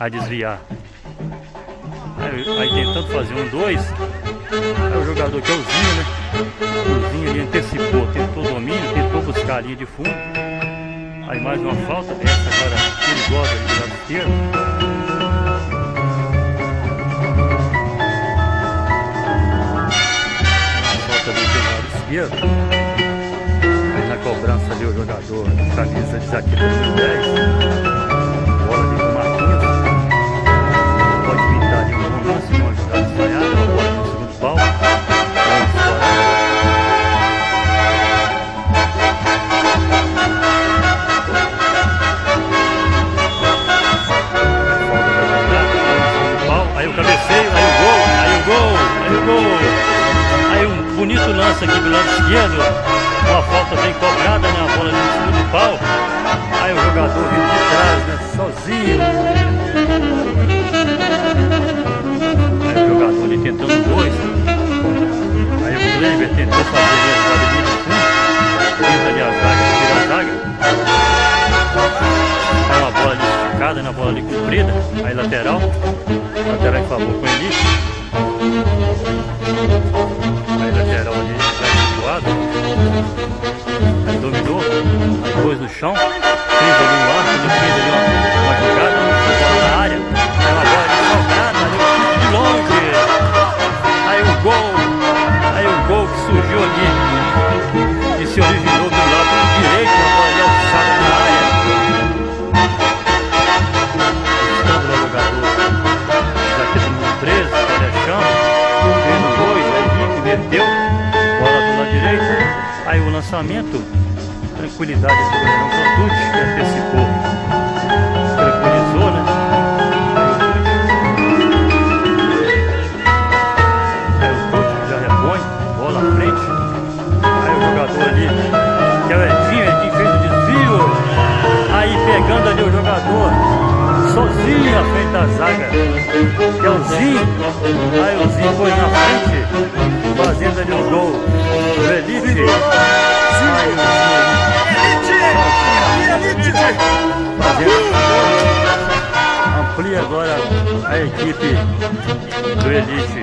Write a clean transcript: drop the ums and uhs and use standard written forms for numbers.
a desviar. Aí tentando fazer 1-2, aí o jogador que é o Zinho, né? O Zinho ele antecipou, tentou domínio, tentou buscar a linha de fundo. Aí mais uma falta, essa agora perigosa ali do lado esquerdo. Uma falta ali do lado esquerdo. Aí na cobrança ali o jogador, camisa de jaqueta número 10. Bola ali com o Marquinhos. Pode pintar ali um lance, uma jogada ensaiada, uma bola no segundo pau. Vamos estourar. Aí o cabeceio, aí o gol, aí o gol, aí o gol. Aí um bonito lance aqui do lado esquerdo. Uma falta bem cobrada, né? A bola ali no segundo pau. Aí o jogador vindo de trás, né? Sozinho. Aí o jogador ali tentando 2. Aí o Kleber tentou fazer ali a jogada ali no fundo. Tenta ali a zaga, tira a zaga. Aí uma bola ali esticada, né? Uma bola ali comprida. Aí lateral. Lateral em favor com o Elite. Aí lateral ali já situado. Aí dominou. Aí 2 no chão. Fez ali um arco, ele fez ali uma jogada, bola na área. Aí uma bola ali sobrada, ali um chute de longe. Aí o gol. Aí o gol que surgiu ali. E se originou do lado direito, a bola ali alçada na área. Escândalo ao jogador. Jaqueta número 13, Alexandre. Fez no 2, aí Henrique meteu. Bola do lado direito. Aí o lançamento. Tranquilidade do goleirão Cantucci, que antecipou. Tranquilizou, né? Aí o Tucci já repõe. Bola à frente. Aí o jogador ali, que é o Edinho fez o desvio. Aí pegando ali o jogador sozinho à frente da zaga, que é o Zinho. Aí o Zinho foi na frente, fazendo ali o gol do Elite. Aí o Zinho fazendo, amplia agora a equipe do Elite.